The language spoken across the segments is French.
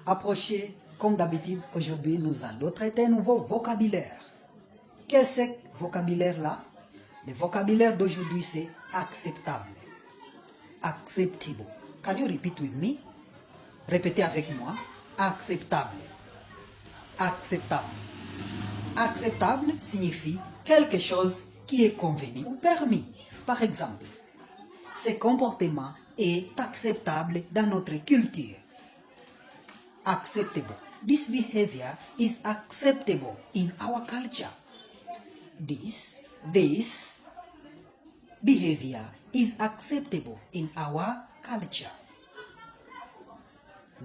approchez. Comme d'habitude, aujourd'hui, nous allons traiter un nouveau vocabulaire. Qu'est-ce que ce vocabulaire-là? Le vocabulaire d'aujourd'hui, c'est acceptable. Acceptable. Can you repeat with me? Répétez avec moi. Acceptable. Acceptable. Acceptable signifie quelque chose qui est convenu ou permis. Par exemple, ce comportement est acceptable dans notre culture. Acceptable. This behavior is acceptable in our culture. This behavior is acceptable in our culture.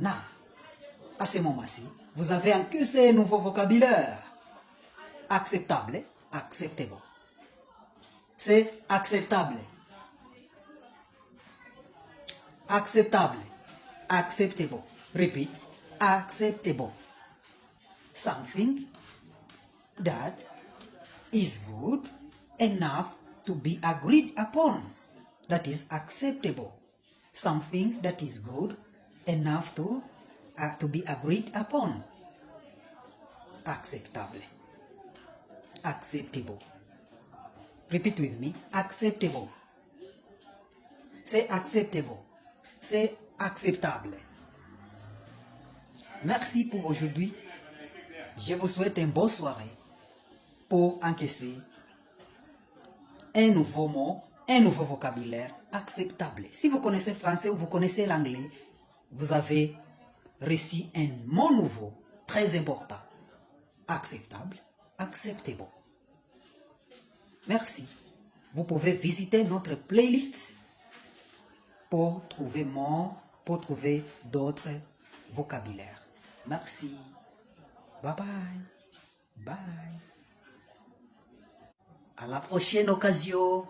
Now, à ce moment-ci, vous avez un nouveau vocabulaire. Acceptable, acceptable. C'est acceptable. Acceptable, acceptable. Repeat, acceptable. Something that is good enough to be agreed upon. That is acceptable. Something that is good enough to be agreed upon. Acceptable. Acceptable. Repeat with me. Acceptable. C'est acceptable. C'est acceptable. Merci pour aujourd'hui. Je vous souhaite une bonne soirée pour encaisser un nouveau mot, un nouveau vocabulaire acceptable. Si vous connaissez le français ou vous connaissez l'anglais, vous avez reçu un mot nouveau, très important. Acceptable, acceptable. Merci. Vous pouvez visiter notre playlist pour trouver d'autres vocabulaires. Merci. Bye bye. Bye. À la prochaine occasion.